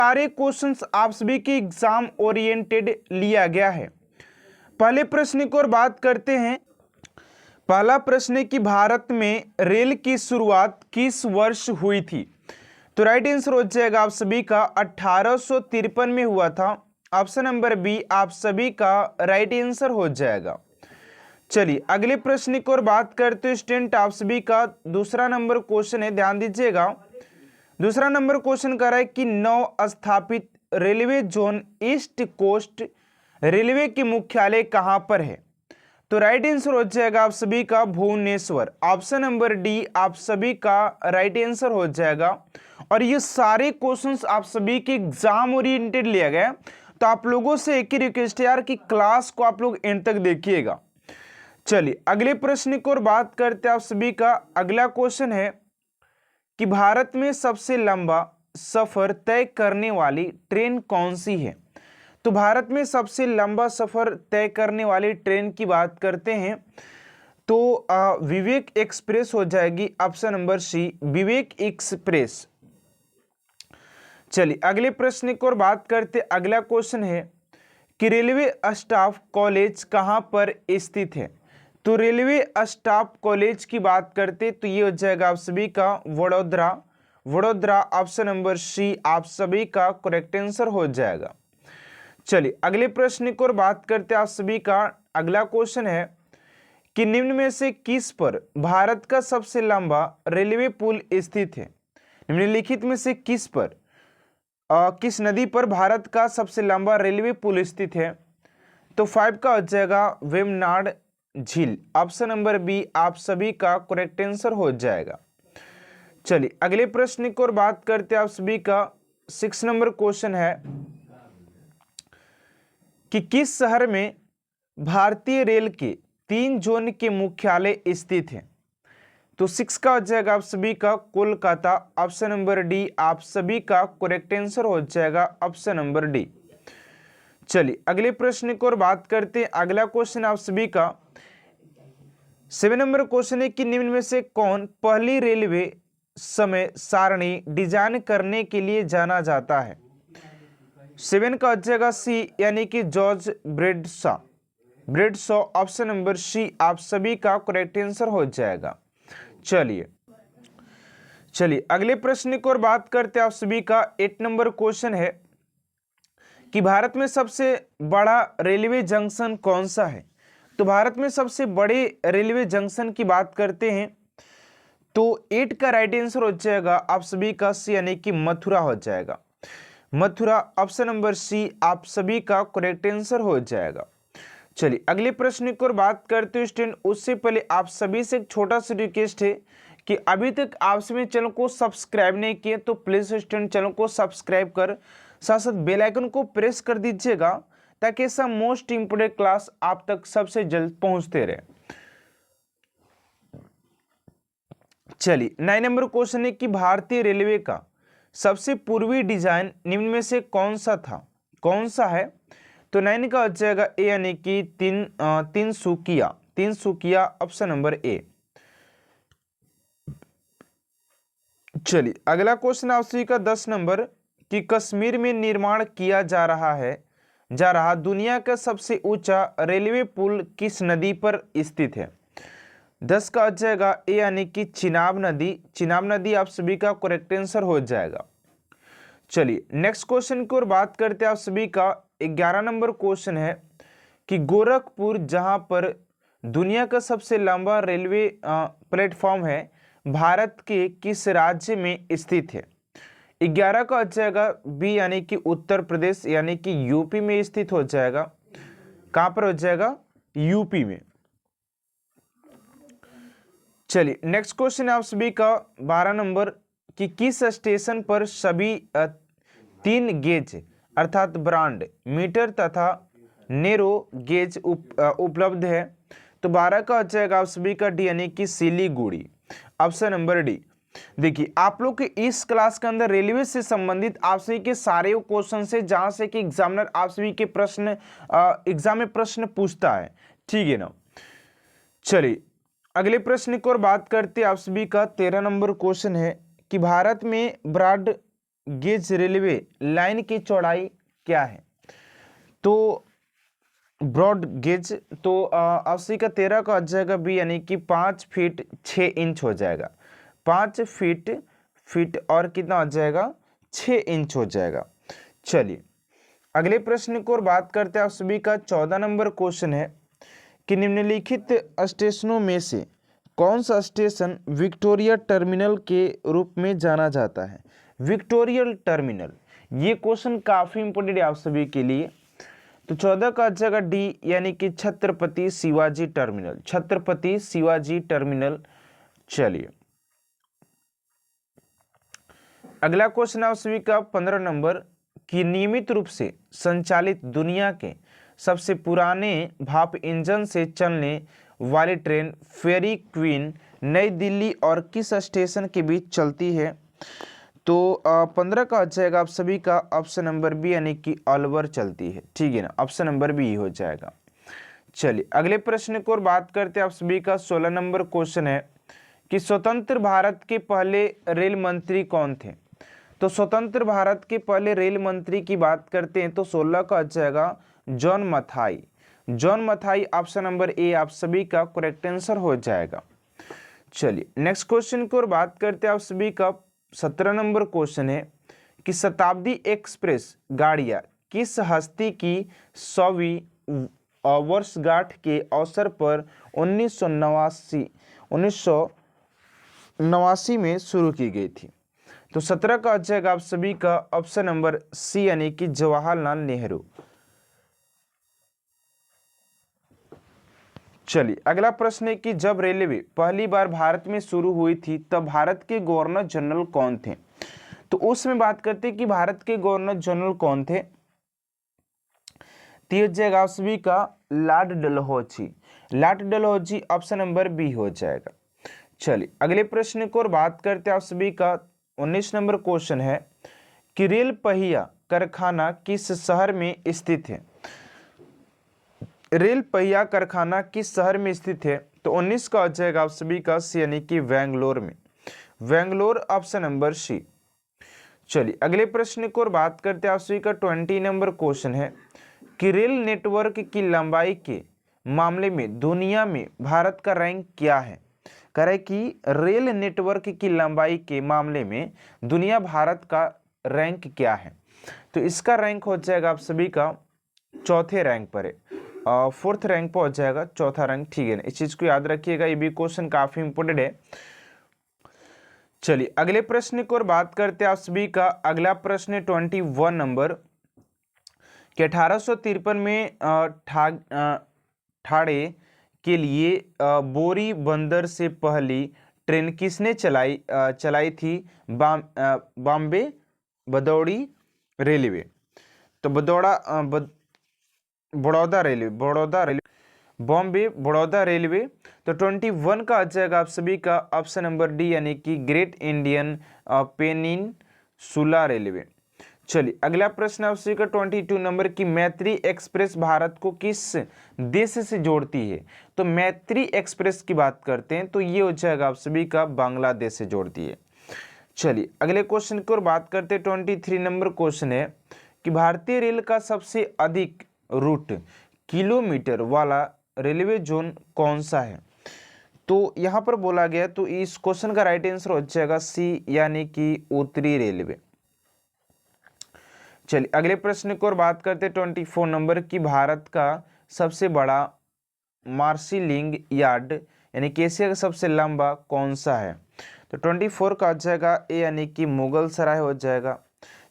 सारे क्वेश्चंस आप सभी के एग्जाम ओरिएंटेड लिया गया है। पहले प्रश्न की ओर बात करते हैं। पहला प्रश्न है कि भारत में रेल की शुरुआत किस वर्ष हुई थी? तो राइट आंसर हो जाएगा आप सभी का 1853 में हुआ था। ऑप्शन नंबर बी आप सभी का राइट आंसर हो जाएगा। चलिए अगले प्रश्न की ओर बात करते हैं स्टूडेंट। आप सभी का दूसरा नंबर क्वेश्चन है, ध्यान दीजिएगा। दूसरा नंबर क्वेश्चन कर रहा है कि नव स्थापित railway zone East Coast Railway की मुख्यालय कहां पर है? तो राइट आंसर हो जाएगा आप सभी का भुवनेश्वर। ऑप्शन नंबर डी आप सभी का राइट आंसर हो जाएगा। और ये सारे क्वेश्चंस आप सभी के एग्जाम ओरिएंटेड लिया गया, तो आप लोगों से एक ही रिक्वेस्ट है यार कि क्लास को आप लोग एंड तक देखिएगा। चलिए अगले प्रश्न की ओर बात करते हैं। आप सभी का अगला क्वेश्चन है कि भारत में सबसे लंबा सफर तय करने वाली ट्रेन कौन सी है? तो भारत में सबसे लंबा सफर तय करने वाली ट्रेन की बात करते हैं तो विवेक एक्सप्रेस हो जाएगी। ऑप्शन नंबर सी विवेक एक्सप्रेस। चलिए अगले प्रश्न की ओर बात करते। अगला क्वेश्चन है कि रेलवे स्टाफ कॉलेज कहां पर स्थित है? तो रेलवे स्टाफ कॉलेज की बात करते तो ये हो जाएगा आप सभी का Vadodara. Vadodara option number C आप सभी का करेक्ट आंसर हो जाएगा। चलिए अगले प्रश्न की ओर बात करते हैं। आप सभी का अगला क्वेश्चन है कि निम्न में से किस पर भारत का सबसे लंबा रेलवे पुल स्थित है? निम्नलिखित में से किस पर किस नदी पर भारत का सबसे लंबा रेलवे पुल स्थित है? तो 5 का हो जाएगा वेमनाड झील। ऑप्शन नंबर बी आप सभी का करेक्ट आंसर हो जाएगा। चलिए अगले प्रश्न की ओर बात करते हैं। आप सभी का 6 नंबर क्वेश्चन है कि किस शहर में भारतीय रेल के 3 जोन के मुख्यालय स्थित हैं? तो 6 का हो जाएगा आप सभी का कोलकाता। ऑप्शन नंबर डी आप सभी का करेक्ट आंसर हो जाएगा। Option number D. चलिए अगले प्रश्न की ओर बात करते हैं। अगला क्वेश्चन आप सभी का 7 नंबर क्वेश्चन है कि निम्न में से कौन पहली रेलवे समय सारणी डिजाइन करने के लिए जाना जाता है? 7 का हो जाएगा सी यानी कि जॉर्ज ब्रेडशॉ। ब्रेडशॉ ऑप्शन नंबर सी आप सभी का करेक्ट आंसर हो जाएगा। चलिए अगले प्रश्न की ओर बात करते हैं। आप सभी का 8 नंबर क्वेश्चन है कि भारत में सबसे बड़ा रेलवे जंक्शन कौन सा है? तो भारत में सबसे बड़े रेलवे जंक्शन की बात करते हैं तो 8 का राइट आंसर हो जाएगा आप सभी का सी यानी कि मथुरा हो जाएगा। मथुरा ऑप्शन नंबर सी आप सभी का करेक्ट आंसर हो जाएगा। चलिए अगले प्रश्न की ओर बात करते हैं स्टूडेंट। उससे पहले आप सभी से एक छोटा सा रिक्वेस्ट है कि अभी तक आप सभी चैनल को सब्सक्राइब नहीं किए तो प्लीज स्टूडेंट चैनल को सब्सक्राइब कर साथ साथ बेल आइकन को प्रेस कर दीजिएगा ताकि ऐसा मोस्ट इंपोर्टेंट क्लास आप तक सबसे जल्द पहुंचते रहे। चलिए 9 नंबर क्वेश्चन है कि भारतीय रेलवे का सबसे पूर्वी डिजाइन निम्न में से कौन सा है? तो 9 का हो जाएगा ए यानी कि तिनसुकिया ऑप्शन नंबर ए। चलिए अगला क्वेश्चन आप सभी का 10 नंबर कि कश्मीर में निर्माण किया जा रहा दुनिया का सबसे ऊंचा रेलवे पुल किस नदी पर स्थित है? 10 का आ जाएगा ए यानी कि चिनाब नदी आप सभी का करेक्ट आंसर हो जाएगा। चलिए नेक्स्ट क्वेश्चन की ओर बात करते हैं। आप सभी का 11 नंबर क्वेश्चन है कि गोरखपुर जहां पर दुनिया का सबसे लंबा रेलवे प्लेटफॉर्म है भारत के किस राज्य में स्थित है? 11 का आ जाएगा बी यानी कि उत्तर प्रदेश यानी कि यूपी में स्थित हो जाएगा। कहां पर हो जाएगा? यूपी में। चलिए नेक्स्ट क्वेश्चन है आप सभी का 12 नंबर कि किस स्टेशन पर सभी 3 गेज अर्थात ब्रांड मीटर तथा नेरो गेज उपलब्ध है? तो 12 का हो जाएगा आप सभी का डी यानी कि सिलीगुड़ी ऑप्शन नंबर डी। देखिए आप लोग के इस क्लास के अंदर रेलवे से संबंधित आप सभी के सारे क्वेश्चन से जहां से कि एग्जामिनर आप सभी के प्रश्न एग्जाम में प्रश्न पूछता है, ठीक है ना। चलिए अगले प्रश्न की ओर बात करते हैं। आप सभी का 13 नंबर क्वेश्चन है कि भारत में ब्रॉड गेज रेलवे लाइन की चौड़ाई क्या है? तो ब्रॉड गेज, तो 80 का 13 का आ जाएगा बी, यानी कि 5 फीट 6 इंच हो जाएगा। 5 फीट और कितना आ जाएगा? 6 इंच हो जाएगा। चलिए अगले प्रश्न को और बात करते हैं आप सभी का। 14 नंबर क्वेश्चन है कि निम्नलिखित स्टेशनों में से कौन सा स्टेशन विक्टोरिया टर्मिनल के रूप में जाना जाता है? विक्टोरिया टर्मिनल, ये क्वेश्चन काफी इंपोर्टेंट है आप सभी के लिए। तो 14 का जगह डी, यानी कि छत्रपति शिवाजी टर्मिनल, छत्रपति शिवाजी टर्मिनल। चलिए अगला क्वेश्चन आप सभी का 15 नंबर कि नियमित रूप से संचालित दुनिया के सबसे पुराने भाप इंजन से चलने वाली ट्रेन फेरी क्वीन नई दिल्ली और किस स्टेशन के बीच चलती है? तो 15 का आ जाएगा आप सभी का ऑप्शन नंबर बी, यानी कि अलवर चलती है। ठीक है ना, ऑप्शन नंबर बी हो जाएगा। चलिए अगले प्रश्न को और बात करते हैं आप सभी का। 16 नंबर क्वेश्चन है कि स्वतंत्र भारत के पहले रेल मंत्री कौन थे? तो स्वतंत्र भारत के पहले रेल मंत्री की बात करते हैं तो 16 का आ जाएगा John Mathai. John Mathai option number ए आप सभी का करेक्ट आंसर हो जाएगा। चलिए नेक्स्ट क्वेश्चन की ओर बात करते हैं आप सभी का। 17 नंबर क्वेश्चन है कि शताब्दी एक्सप्रेस गाड़ियां किस हस्ती की 100वीं वर्षगांठ के अवसर पर 1989 में शुरू की गई थी? तो 17 का आ जाएगा आप सभी का ऑप्शन नंबर सी, यानी कि जवाहरलाल नेहरू। चलिए अगला प्रश्न है कि जब रेलवे पहली बार भारत में शुरू हुई थी तब भारत के गवर्नर जनरल कौन थे? तो उसमें बात करते हैं कि भारत के गवर्नर जनरल कौन थे। तो जाएगा आप सभी का Lord Dalhousie. Lord Dalhousie option number B हो जाएगा। चलिए अगले प्रश्न को और बात करते हैं आप सभी का। 19 नंबर क्वेश्चन है कि रेल पहिया कारखाना किस शहर में स्थित है? रेल पहिया कारखाना किस शहर में स्थित है? तो 19 का आ जाएगा आप सभी का सी, यानी कि बेंगलोर में। Bangalore option number C. चलिए अगले प्रश्न को और बात करते हैं आप सभी का। 20 नंबर क्वेश्चन है कि रेल नेटवर्क की लंबाई के मामले में दुनिया में भारत का रैंक क्या है? कह रहे कि रेल नेटवर्क की लंबाई के मामले में दुनिया भारत का रैंक क्या है? तो इसका रैंक हो जाएगा आप सभी का चौथे रैंक पर है, 4th रैंक पर हो जाएगा, चौथा रैंक। ठीक है ना, इस चीज को याद रखिएगा, ये भी क्वेश्चन काफी इंपोर्टेंट है। चलिए अगले प्रश्न को और बात करते हैं आप सभी का। अगला प्रश्न 21 नंबर कि 1853 में ठाणे के लिए बोरी बंदर से पहली ट्रेन किसने चलाई थी? बॉम्बे बड़ौदा रेलवे। तो बड़ौदा रेलवे बॉम्बे बड़ौदा रेलवे। तो 21 का आ जाएगा आप सभी का ऑप्शन नंबर डी, यानी कि ग्रेट इंडियन पेनिनसुला रेलवे। चलिए अगला प्रश्न आप सभी का 22 नंबर की मैत्री एक्सप्रेस भारत को किस देश से जोड़ती है? तो मैत्री एक्सप्रेस की बात करते हैं तो ये हो जाएगा आप सभी का बांग्लादेश से जोड़ती है। चलिए अगले क्वेश्चन की ओर बात करते हैं। 23 नंबर क्वेश्चन है कि भारतीय रेल का सबसे अधिक रूट किलोमीटर वाला रेलवे जोन कौन सा है? तो यहाँ पर बोला गया, तो इस क्वेश्चन का राइट आंसर हो जाएगा सी, यानी कि उत्तरी रेलवे। चलिए अगले प्रश्न को और बात करते हैं 24 नंबर की भारत का सबसे बड़ा मार्शिलिंग यार्ड यानी कि एशिया का सबसे लंबा कौन सा है? तो 24 का आ जाएगा ए, यानी कि मुगल सराय हो जाएगा।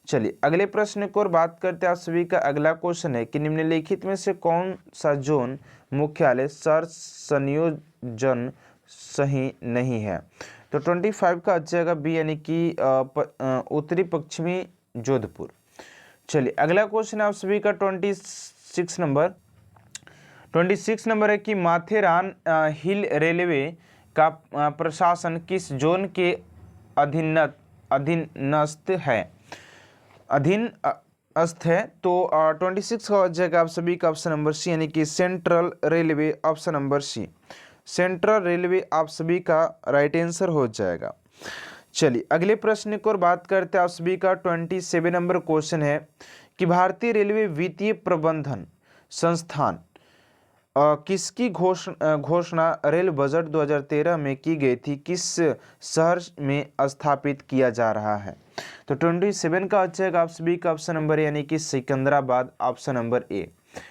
चलिए अगले प्रश्न को और बात करते हैं आप सभी का। अगला क्वेश्चन है कि निम्नलिखित में से कौन सा जोन मुख्यालय शहर संयोजन सही नहीं है? तो 25 का आ जाएगा बी, यानी कि उत्तरी पश्चिमी जोधपुर। चलिए अगला क्वेश्चन है आप सभी का 26 नंबर है कि माथेरान हिल रेलवे का प्रशासन किस जोन के अधीनस्थ है? तो 26 का हो जाएगा आप सभी का ऑप्शन नंबर सी, यानी कि Central Railway. Option number C, Central Railway आप सभी का राइट आंसर हो जाएगा। चलिए अगले प्रश्न की ओर बात करते हैं आप सभी का 27 नंबर क्वेश्चन है कि भारतीय रेलवे वित्तीय प्रबंधन संस्थान किसकी घोषणा रेल बजट 2013 में की गई थी, किस शहर में स्थापित किया जा रहा है। तो 27 का अच्छा है आप सभी का ऑप्शन नंबर यानी कि सिकंदराबाद, ऑप्शन नंबर ए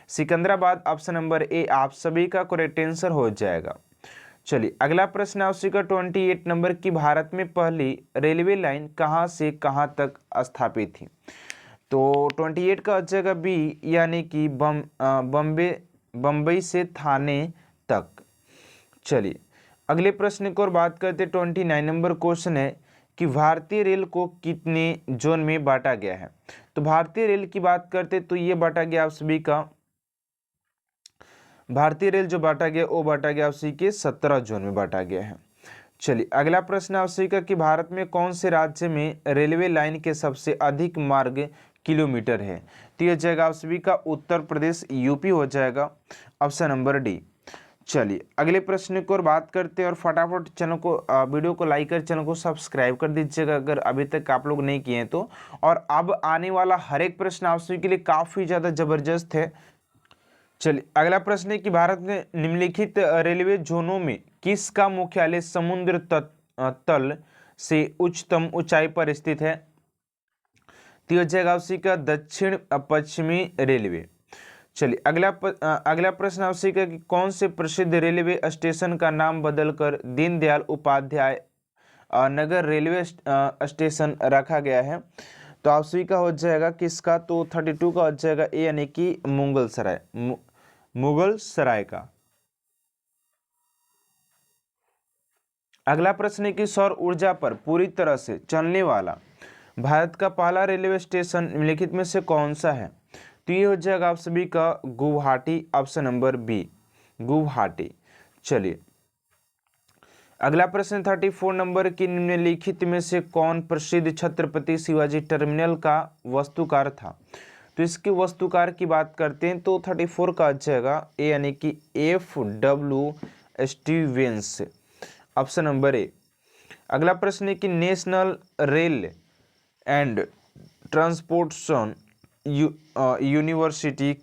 सिकंदराबाद, ऑप्शन नंबर ए आप सभी का करेक्ट आंसर हो जाएगा। चलिए अगला प्रश्न आपसे का 28 नंबर की भारत में पहली रेलवे लाइन कहां से कहां तक स्थापित थी। तो 28 का अच्छा बी यानी कि बम्बई से थाने तक। चलिए अगले प्रश्न की ओर बात करते 29 नंबर क्वेश्चन है कि भारतीय रेल को कितने जोन में बांटा गया है। तो भारतीय रेल की बात करते तो ये बांटा गया आप सभी का, भारतीय रेल जो बांटा गया वो बांटा गया आप सभी के 17 जोन में बांटा गया है। चलिए अगला प्रश्न आप सभी का कि भारत में कौन से राज्य में रेलवे लाइन के सबसे अधिक मार्ग किलोमीटर है। तो यह जाएगा आप सभी का उत्तर प्रदेश, यूपी हो जाएगा, ऑप्शन नंबर डी। चलिए अगले प्रश्न की ओर बात करते हैं और फटाफट चैनल को वीडियो को लाइक कर चैनल को सब्सक्राइब कर दीजिएगा अगर अभी तक आप लोग नहीं किए हैं तो। और अब आने वाला हर एक प्रश्न आप सभी के लिए काफ़ी ज़्यादा ज़बरदस्त है। चलिए अगला प्रश्न है कि भारत में निम्नलिखित रेलवे जोनों में किसका मुख्यालय समुद्र तल से उच्चतम ऊंचाई पर स्थित है। तो यह जाएगा उसी का दक्षिण पश्चिमी रेलवे। चलिए अगला प्रश्न आपसे का कि कौन से प्रसिद्ध रेलवे स्टेशन का नाम बदलकर दीनदयाल उपाध्याय नगर रेलवे स्टेशन रखा गया है। तो आप सभी का हो जाएगा किसका, तो 32 का हो जाएगा ए यानी कि मुगल सराय का। अगला प्रश्न है कि सौर ऊर्जा पर पूरी तरह से चलने वाला भारत का पहला रेलवे स्टेशन निम्नलिखित में से कौन सा है। तो ये हो जाएगा आप सभी का Guwahati, option number B Guwahati. चलिए अगला प्रश्न 34 नंबर की निम्नलिखित में से कौन प्रसिद्ध छत्रपति शिवाजी टर्मिनल का वास्तुकार था। तो इसके वास्तुकार की बात करते हैं तो 34 का आ जाएगा ए यानी कि F.W. Stevens, option number A. अगला प्रश्न है कि National Rail and Transportation University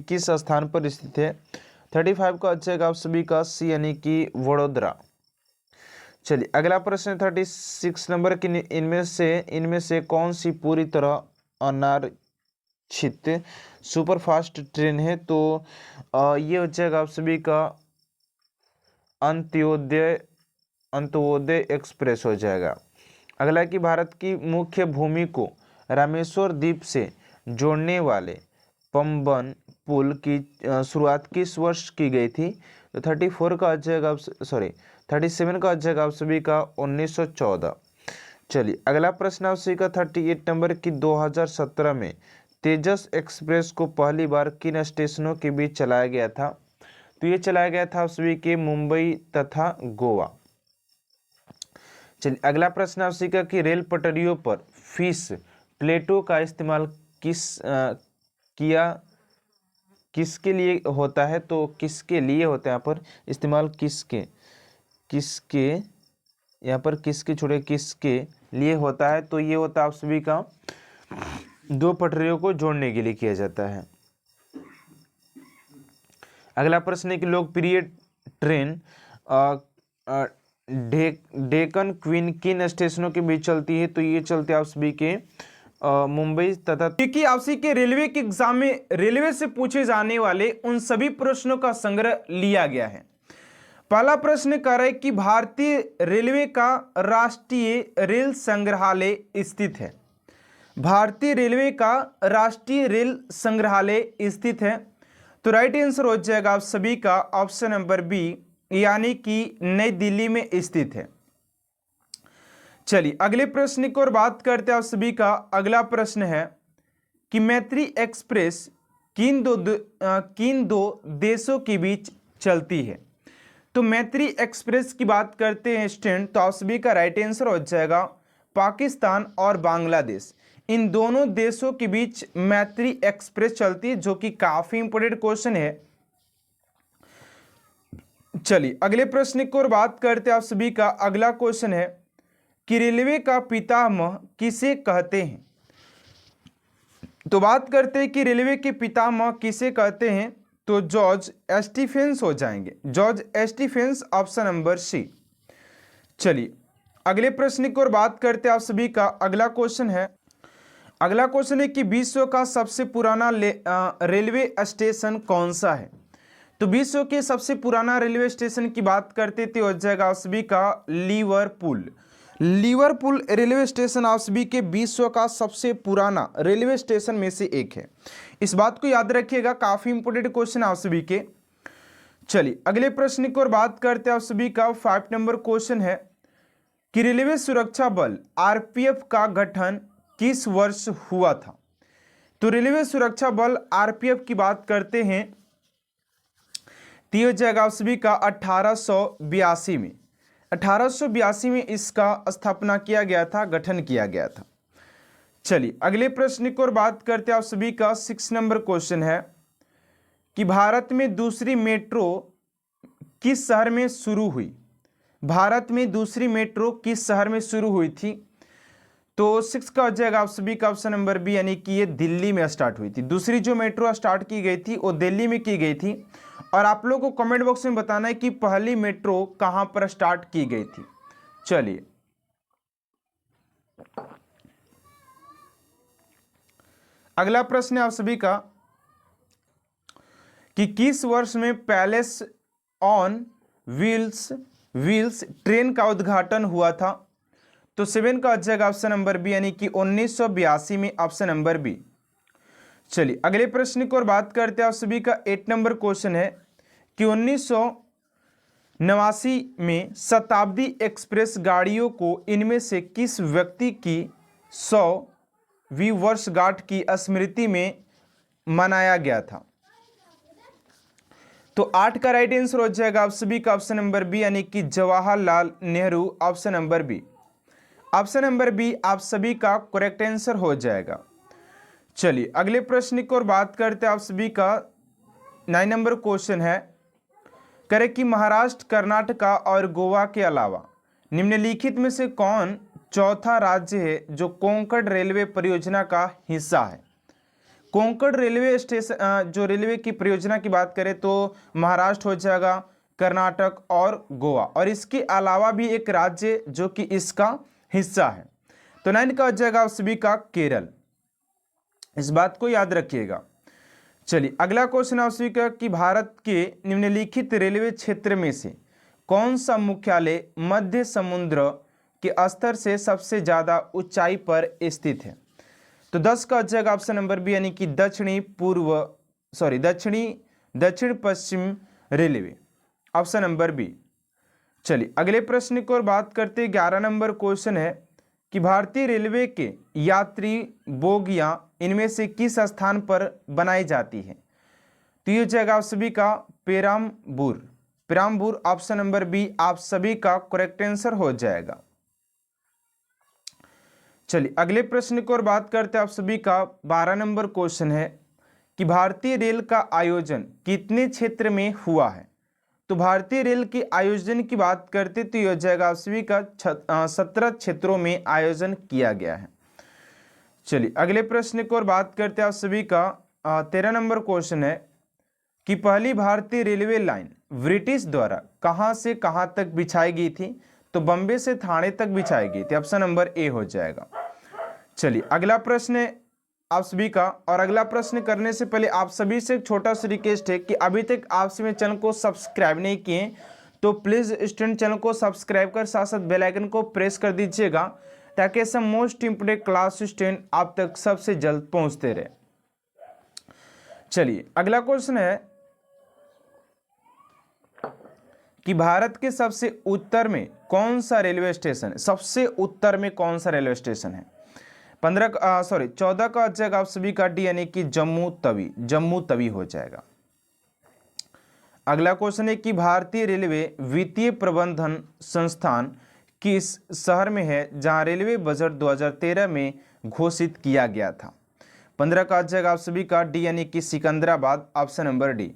किस स्थान पर स्थित है। 35 का अच्छा आप सभी का सी यानी कि वडोदरा। चलिए अगला प्रश्न 36 नंबर की इनमें से कौन सी पूरी तरह अनारक्षित सुपरफास्ट ट्रेन है। तो ये हो जाएगा आप सभी का अंत्योदय एक्सप्रेस हो जाएगा। अगला कि भारत की मुख्य भूमि को रामेश्वर द्वीप से जोड़ने वाले पंबन पुल की शुरुआत किस वर्ष की गई थी। तो 34 का आ जाएगा 37 का आ जाएगा आप सभी का 1914। चलिए अगला प्रश्न आप सभी का 38 नंबर की 2017 में तेजस एक्सप्रेस को पहली बार किन स्टेशनों के बीच चलाया गया था। तो ये चलाया गया था आप सभी के मुंबई तथा गोवा। चलिए अगला प्रश्न आप सभी का कि रेल पटरियों पर फिश प्लेटों का इस्तेमाल किसके लिए होता है। तो किसके लिए होता है यहाँ पर इस्तेमाल, किसके यहाँ पर किसके लिए होता है। तो ये होता है आप सभी का दो पटरियों को जोड़ने के लिए किया जाता है। अगला प्रश्न है कि लोकप्रिय ट्रेन डेक्कन क्वीन किन स्टेशनों के बीच चलती है। तो ये चलते आप सभी के मुंबई तथा, क्योंकि आप सभी के रेलवे के एग्जाम में रेलवे से पूछे जाने वाले उन सभी प्रश्नों का संग्रह लिया गया है। पहला प्रश्न कह रहा है कि भारतीय रेलवे का राष्ट्रीय रेल संग्रहालय स्थित है। भारतीय रेलवे का राष्ट्रीय रेल संग्रहालय स्थित है। तो राइट आंसर हो जाएगा आप सभी का ऑप्शन नंबर बी यानी कि नई दिल्ली में स्थित है। चलिए अगले प्रश्न की ओर बात करते हैं आप सभी का। अगला प्रश्न है कि मैत्री एक्सप्रेस किन दो देशों के बीच चलती है। तो मैत्री एक्सप्रेस की बात करते हैं स्टूडेंट, तो आप सभी का राइट आंसर हो जाएगा पाकिस्तान और बांग्लादेश, इन दोनों देशों के बीच मैत्री एक्सप्रेस चलती है, जो कि काफी इंपोर्टेंट क्वेश्चन है। चलिए अगले प्रश्न की ओर बात करते हैं आप सभी का। अगला क्वेश्चन है कि रेलवे का पितामह किसे कहते हैं। तो बात करते हैं कि रेलवे के पितामह किसे कहते हैं, तो जॉर्ज स्टीफेंस हो जाएंगे, George Stephens, option number C. चलिए अगले प्रश्न की ओर बात करते हैं आप सभी का। अगला क्वेश्चन है कि विश्व का सबसे पुराना रेलवे स्टेशन कौन सा है। तो विश्व के सबसे पुराना रेलवे स्टेशन की बात करते थे हो जाएगा आप सभी का लिवरपूल। लिवरपूल रेलवे स्टेशन आप सभी के विश्व का सबसे पुराना रेलवे स्टेशन में से एक है। इस बात को याद रखिएगा, काफी इंपोर्टेंट क्वेश्चन आप सभी के। चलिए अगले प्रश्न की ओर बात करते हैं आप सभी का। 5 नंबर क्वेश्चन है कि रेलवे सुरक्षा बल आरपीएफ का गठन किस वर्ष हुआ था। तो रेलवे सुरक्षा बल आरपीएफ की बात करते हैं तो हो जाएगा आप सभी का 1882 में। 1882 में इसका स्थापना किया गया था, गठन किया गया था। चलिए अगले प्रश्न की ओर बात करते हैं आप सभी का। 6 नंबर क्वेश्चन है कि भारत में दूसरी मेट्रो किस शहर में शुरू हुई। भारत में दूसरी मेट्रो किस शहर में शुरू हुई थी। तो 6 का हो जाएगा आप सभी का ऑप्शन नंबर बी, यानी कि ये दिल्ली में स्टार्ट हुई थी। दूसरी जो मेट्रो स्टार्ट की गई थी वो दिल्ली में की गई थी। और आप लोगों को कमेंट बॉक्स में बताना है कि पहली मेट्रो कहां पर स्टार्ट की गई थी। चलिए अगला प्रश्न है आप सभी का कि किस वर्ष में पैलेस ऑन व्हील्स ट्रेन का उद्घाटन हुआ था। तो 7 का हो जाएगा ऑप्शन नंबर बी, यानी कि 1982 में, ऑप्शन नंबर बी। चलिए अगले प्रश्न की ओर बात करते हैं आप सभी का। 8 नंबर क्वेश्चन है कि 1989 में शताब्दी एक्सप्रेस गाड़ियों को इनमें से किस व्यक्ति की 100वीं वर्षगांठ की स्मृति में मनाया गया था। तो 8 का राइट आंसर हो जाएगा आप सभी का ऑप्शन नंबर बी, यानी कि Jawaharlal Nehru, option number B. Option number B आप सभी का करेक्ट आंसर हो जाएगा। चलिए अगले प्रश्न की ओर बात करते हैं आप सभी का। 9 नंबर क्वेश्चन है करें कि महाराष्ट्र, कर्नाटका और गोवा के अलावा निम्नलिखित में से कौन चौथा राज्य है जो कोंकण रेलवे परियोजना का हिस्सा है। कोंकण रेलवे स्टेशन जो रेलवे की परियोजना की बात करें तो महाराष्ट्र हो जाएगा, कर्नाटक और गोवा, और इसके अलावा भी एक राज्य जो कि इसका हिस्सा है। तो 9 का हो जाएगा आप सभी का केरल। इस बात को याद रखिएगा। चलिए अगला क्वेश्चन आप सभी का कि भारत के निम्नलिखित रेलवे क्षेत्र में से कौन सा मुख्यालय मध्य समुद्र के स्तर से सबसे ज्यादा ऊंचाई पर स्थित है। तो 10 का हो जाएगा ऑप्शन नंबर बी, यानी कि दक्षिण पश्चिम रेलवे, ऑप्शन नंबर बी। चलिए अगले प्रश्न की ओर बात करते हैं। 11 नंबर क्वेश्चन है कि भारतीय रेलवे के यात्री बोगियां इनमें से किस स्थान पर बनाई जाती है। तो ये हो जाएगा आप सभी का पेराम्बूर, ऑप्शन नंबर बी आप सभी का करेक्ट आंसर हो जाएगा। चलिए अगले प्रश्न की ओर बात करते हैं आप सभी का। 12 नंबर क्वेश्चन है कि भारतीय रेल का आयोजन कितने क्षेत्र में हुआ है। तो भारतीय रेल के आयोजन की बात करते तो यह हो जाएगा आप सभी का 17 क्षेत्रों में आयोजन किया गया है। चलिए अगले प्रश्न की ओर बात करते हैं आप सभी का। 13 नंबर क्वेश्चन है कि पहली भारतीय रेलवे लाइन ब्रिटिश द्वारा कहां से कहां तक बिछाई गई थी। तो बम्बे से थाने तक बिछाई गई थी, ऑप्शन नंबर ए हो जाएगा। चलिए अगला प्रश्न आप सभी का, और अगला प्रश्न करने से पहले आप सभी से एक छोटा सा रिक्वेस्ट है कि अभी तक आप सभी चैनल को सब्सक्राइब नहीं किए तो प्लीज़ स्टूडेंट चैनल को सब्सक्राइब कर साथ साथ बेल आइकन को प्रेस कर दीजिएगा ताकि ऐसा मोस्ट इंपोर्टेंट क्लास स्टूडेंट आप तक सबसे जल्द पहुंचते रहे। चलिए अगला क्वेश्चन है कि भारत के सबसे उत्तर में कौन सा रेलवे स्टेशन है। सबसे उत्तर में कौन सा रेलवे स्टेशन है। 14 का हो जाएगा आप सभी का डी, यानी कि जम्मू तवी हो जाएगा। अगला क्वेश्चन है कि भारतीय रेलवे वित्तीय प्रबंधन संस्थान किस शहर में है जहां रेलवे बजट 2013 में घोषित किया गया था। 15 का हो जाएगा आप सभी का डी, यानी कि सिकंदराबाद, ऑप्शन नंबर डी।